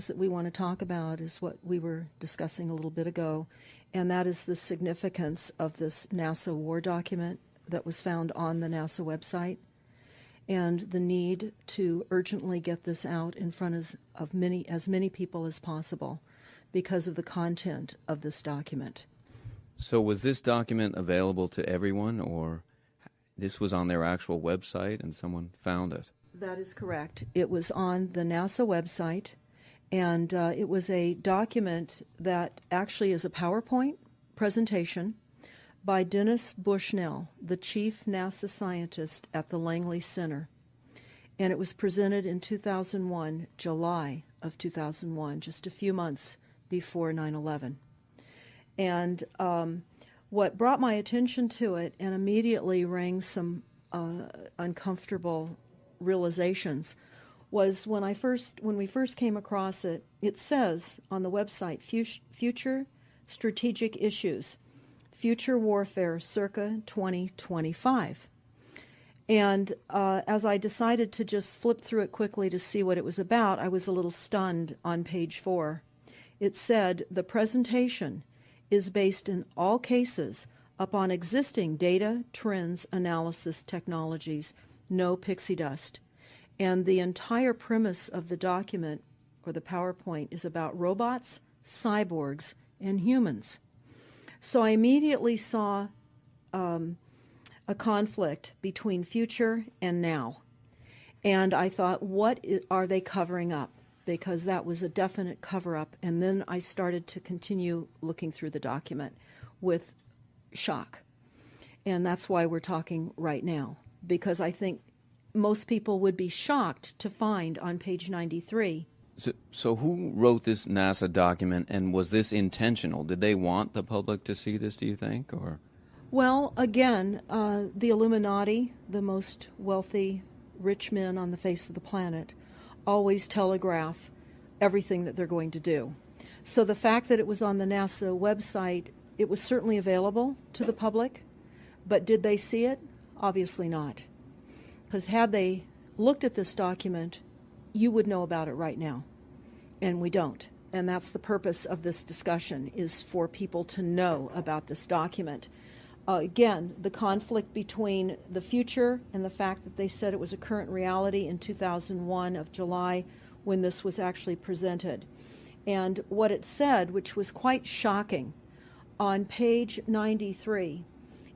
that we want to talk about is what we were discussing a little bit ago, and that is the significance of this NASA war document that was found on the NASA website, and the need to urgently get this out in front of as many people as possible because of the content of this document. So was this document available to everyone, or this was on their actual website and someone found it? That is correct. It was on the NASA website, and it was a document that actually is a PowerPoint presentation by Dennis Bushnell, the chief NASA scientist at the Langley Center. And it was presented in 2001, July of 2001, just a few months before 9/11. And what brought my attention to it and immediately rang some uncomfortable realizations was when we first came across it. It says on the website, Future Strategic Issues, Future Warfare circa 2025. And as I decided to just flip through it quickly to see what it was about, I was a little stunned on page 4. It said, the presentation is based in all cases upon existing data, trends, analysis technologies, no pixie dust. And the entire premise of the document, or the PowerPoint, is about robots, cyborgs, and humans. So I immediately saw a conflict between future and now. And I thought, what are they covering up? Because that was a definite cover-up. And then I started to continue looking through the document with shock. And that's why we're talking right now, because I think most people would be shocked to find on page 93. So who wrote this NASA document, and was this intentional? Did they want the public to see this, do you think? Or? Well, again, the Illuminati, the most wealthy, rich men on the face of the planet, always telegraph everything that they're going to do. So the fact that it was on the NASA website, it was certainly available to the public, but did they see it? Obviously not. Because had they looked at this document, you would know about it right now. And we don't. And that's the purpose of this discussion, is for people to know about this document. Again, the conflict between the future and the fact that they said it was a current reality in 2001 of July when this was actually presented. And what it said, which was quite shocking, on page 93,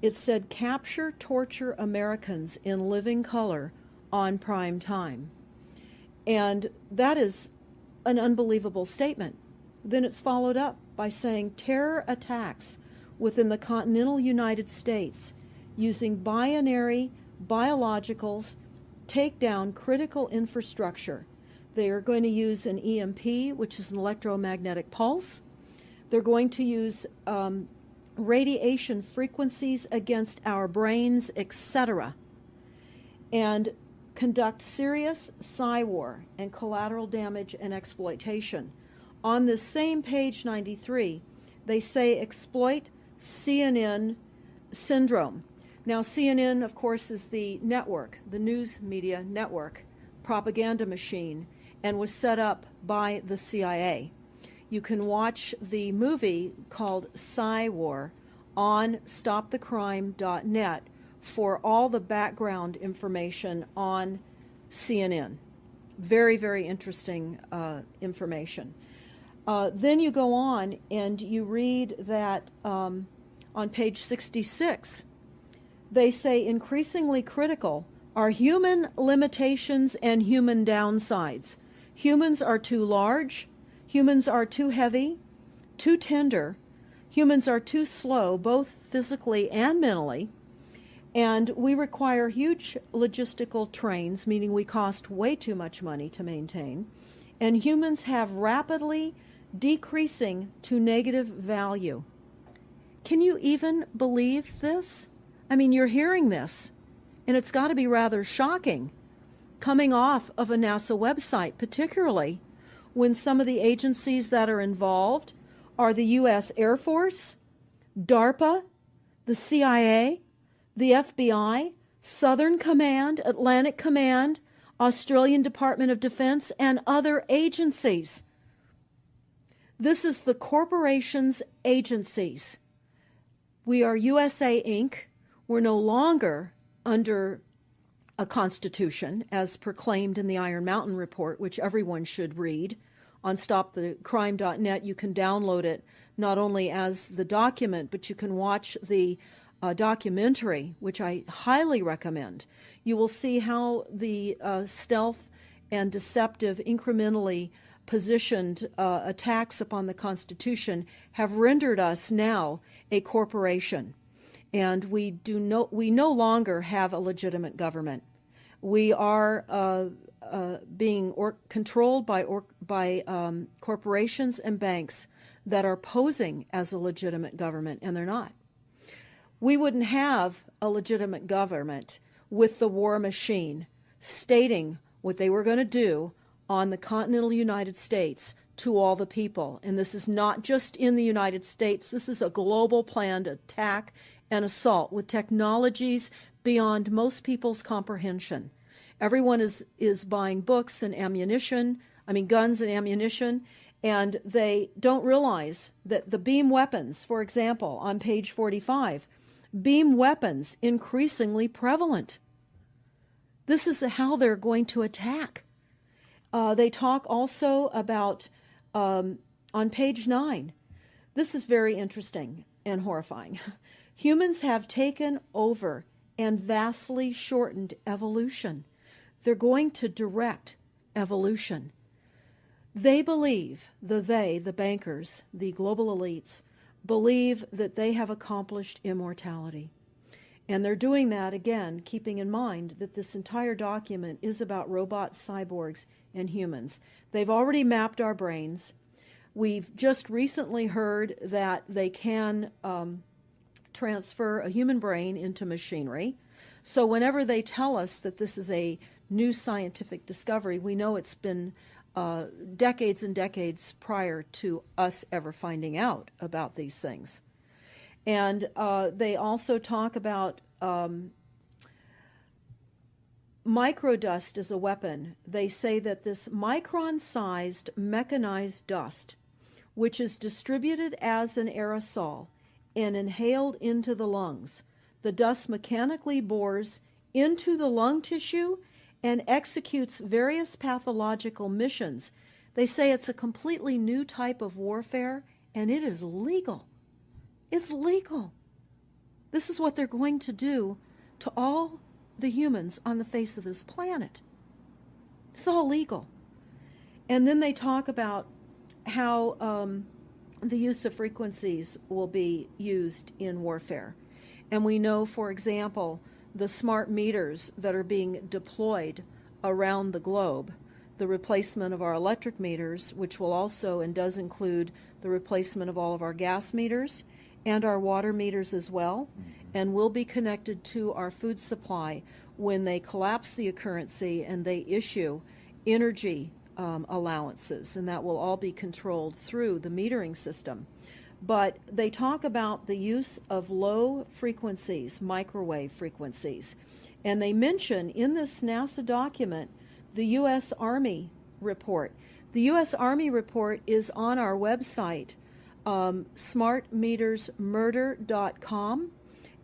it said, capture, torture Americans in living color on prime time. And that is an unbelievable statement. Then it's followed up by saying terror attacks within the continental United States using binary biologicals take down critical infrastructure. They are going to use an EMP, which is an electromagnetic pulse. They're going to use radiation frequencies against our brains, etc., and conduct serious psy-war and collateral damage and exploitation. On this same page 93, they say exploit CNN syndrome. Now, CNN, of course, is the network, the news media network, propaganda machine, and was set up by the CIA. You can watch the movie called Psy-War on stopthecrime.net for all the background information on CNN. Very, very interesting information. Then you go on and you read that on page 66, they say increasingly critical are human limitations and human downsides. Humans are too large, humans are too heavy, too tender, humans are too slow, both physically and mentally, and we require huge logistical trains, meaning we cost way too much money to maintain, and humans have rapidly decreasing to negative value. Can you even believe this? I mean, you're hearing this, and it's got to be rather shocking coming off of a NASA website, particularly when some of the agencies that are involved are the U.S. Air Force, DARPA, the CIA, the FBI, Southern Command, Atlantic Command, Australian Department of Defense, and other agencies. This is the corporations' agencies. We are USA Inc. We're no longer under a constitution as proclaimed in the Iron Mountain Report, which everyone should read. On stopthecrime.net, you can download it not only as the document, but you can watch the documentary, which I highly recommend. You will see how the stealth and deceptive, incrementally positioned attacks upon the Constitution have rendered us now a corporation. And we no longer have a legitimate government. We are being controlled by corporations and banks that are posing as a legitimate government, and they're not. We wouldn't have a legitimate government with the war machine stating what they were going to do on the continental United States to all the people. And this is not just in the United States. This is a global planned attack and assault with technologies beyond most people's comprehension. Everyone is buying books and guns and ammunition, and they don't realize that the beam weapons, for example, on page 45, beam weapons increasingly prevalent. This is how they're going to attack. They talk also about, on page 9, this is very interesting and horrifying. Humans have taken over and vastly shortened evolution. They're going to direct evolution. They believe, the bankers, the global elites, believe that they have accomplished immortality. And they're doing that, again, keeping in mind that this entire document is about robots, cyborgs, and humans. They've already mapped our brains. We've just recently heard that they can transfer a human brain into machinery. So whenever they tell us that this is a new scientific discovery, we know it's been decades and decades prior to us ever finding out about these things. And they also talk about microdust as a weapon. They say that this micron-sized mechanized dust, which is distributed as an aerosol and inhaled into the lungs, the dust mechanically bores into the lung tissue and executes various pathological missions. They say it's a completely new type of warfare, and it is legal. It's legal. This is what they're going to do to all the humans on the face of this planet. It's all legal. And then they talk about how the use of frequencies will be used in warfare. And we know, for example, the smart meters that are being deployed around the globe, the replacement of our electric meters, which will also and does include the replacement of all of our gas meters and our water meters as well, and will be connected to our food supply when they collapse the currency and they issue energy allowances, and that will all be controlled through the metering system. But they talk about the use of low frequencies, microwave frequencies, and they mention in this NASA document the U.S. Army report. The U.S. Army report is on our website, smartmetersmurder.com.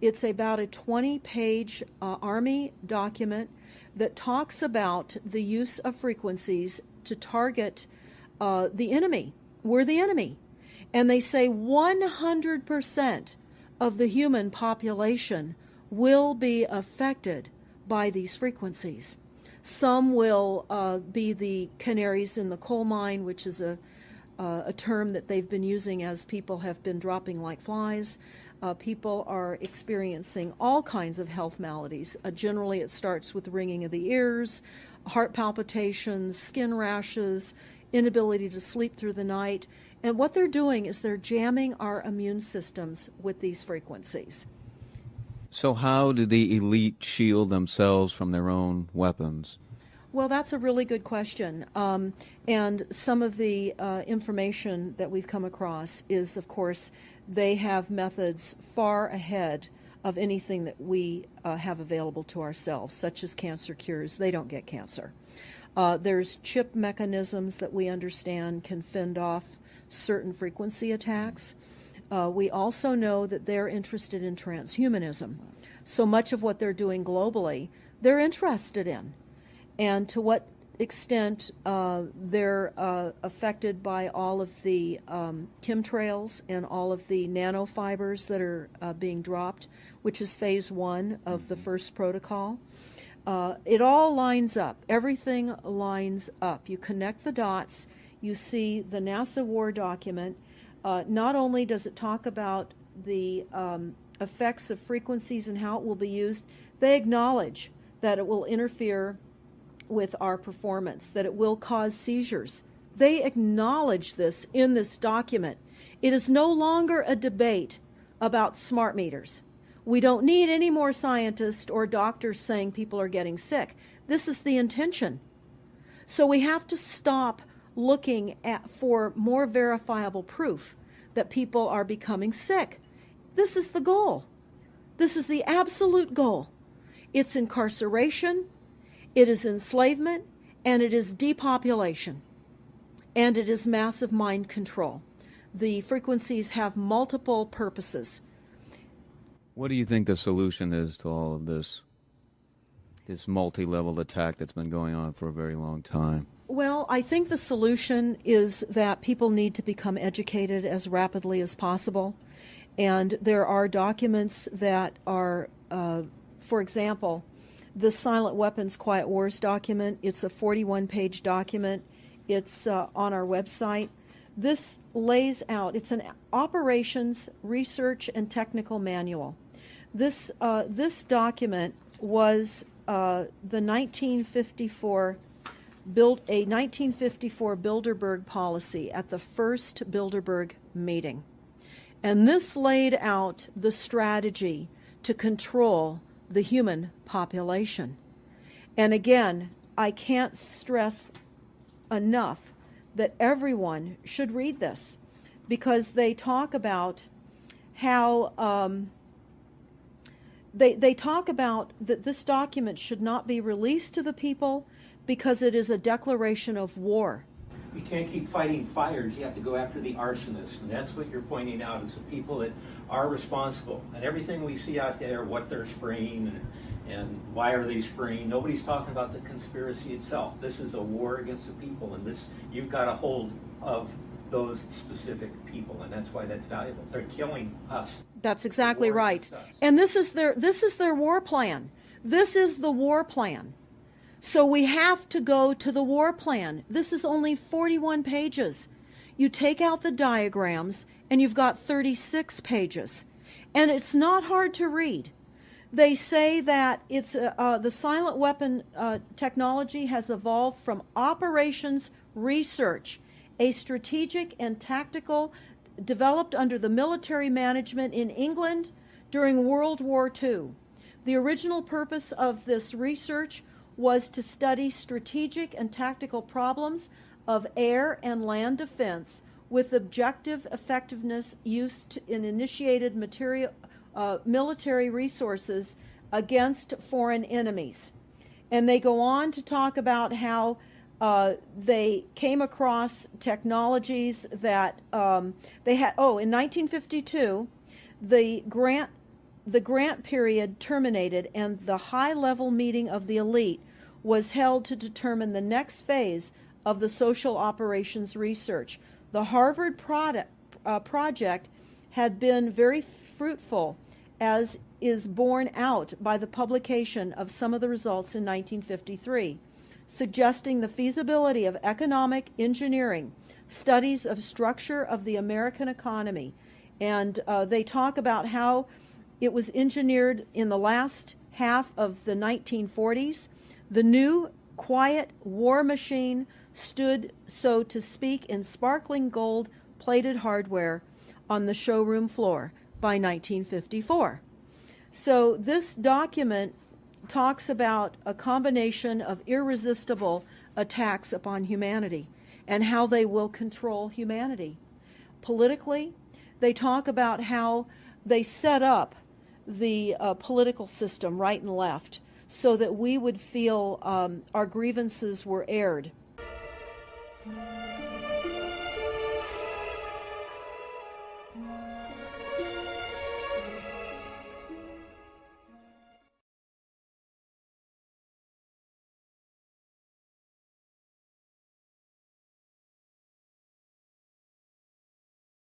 It's about a 20-page Army document that talks about the use of frequencies to target the enemy. We're the enemy. And they say 100% of the human population will be affected by these frequencies. Some will be the canaries in the coal mine, which is a term that they've been using as people have been dropping like flies. People are experiencing all kinds of health maladies. Generally, it starts with ringing of the ears, heart palpitations, skin rashes, inability to sleep through the night. And what they're doing is they're jamming our immune systems with these frequencies. So how do the elite shield themselves from their own weapons? Well, that's a really good question. And some of the information that we've come across is, of course, they have methods far ahead of anything that we have available to ourselves, such as cancer cures. They don't get cancer. There's chip mechanisms that we understand can fend off certain frequency attacks. We also know that they're interested in transhumanism. So much of what they're doing globally, they're interested in. And to what extent they're affected by all of the chemtrails and all of the nanofibers that are being dropped, which is phase 1 of the first protocol. It all lines up. Everything lines up. You connect the dots. You see the NASA war document. Not only does it talk about the effects of frequencies and how it will be used, they acknowledge that it will interfere with our performance, that it will cause seizures. They acknowledge this in this document. It is no longer a debate about smart meters. We don't need any more scientists or doctors saying people are getting sick. This is the intention. So we have to stop looking for more verifiable proof that people are becoming sick. This is the goal. This is the absolute goal. It's incarceration, it is enslavement, and it is depopulation. And it is massive mind control. The frequencies have multiple purposes. What do you think the solution is to all of this multi-level attack that's been going on for a very long time? Well, I think the solution is that people need to become educated as rapidly as possible. And there are documents that are, for example, the Silent Weapons Quiet Wars document. It's a 41-page document. It's on our website. This lays out, it's an operations, research, and technical manual. This document was the 1954 Bilderberg policy at the first Bilderberg meeting. And this laid out the strategy to control the human population. And again, I can't stress enough that everyone should read this, because they talk about how they talk about that this document should not be released to the people because it is a declaration of war. You can't keep fighting fires. You have to go after the arsonists. And that's what you're pointing out, is the people that are responsible. And everything we see out there, what they're spraying and why are they spraying, nobody's talking about the conspiracy itself. This is a war against the people, and this, you've got a hold of those specific people, and that's why that's valuable. They're killing us. That's exactly right. And this is their war plan. This is the war plan. So we have to go to the war plan. This is only 41 pages. You take out the diagrams and you've got 36 pages. And it's not hard to read. They say that it's the silent weapon technology has evolved from operations research, a strategic and tactical developed under the military management in England during World War II. The original purpose of this research was to study strategic and tactical problems of air and land defense with objective effectiveness used in initiated military resources against foreign enemies. And they go on to talk about how they came across technologies that they had. Oh, in 1952, the grant period terminated, and the high-level meeting of the elite was held to determine the next phase of the social operations research. The Harvard project had been very fruitful, as is borne out by the publication of some of the results in 1953, suggesting the feasibility of economic engineering, studies of structure of the American economy. And they talk about how it was engineered in the last half of the 1940s. The new quiet war machine stood, so to speak, in sparkling gold-plated hardware on the showroom floor by 1954. So this document talks about a combination of irresistible attacks upon humanity and how they will control humanity. Politically, they talk about how they set up the political system, right and left, so that we would feel our grievances were aired.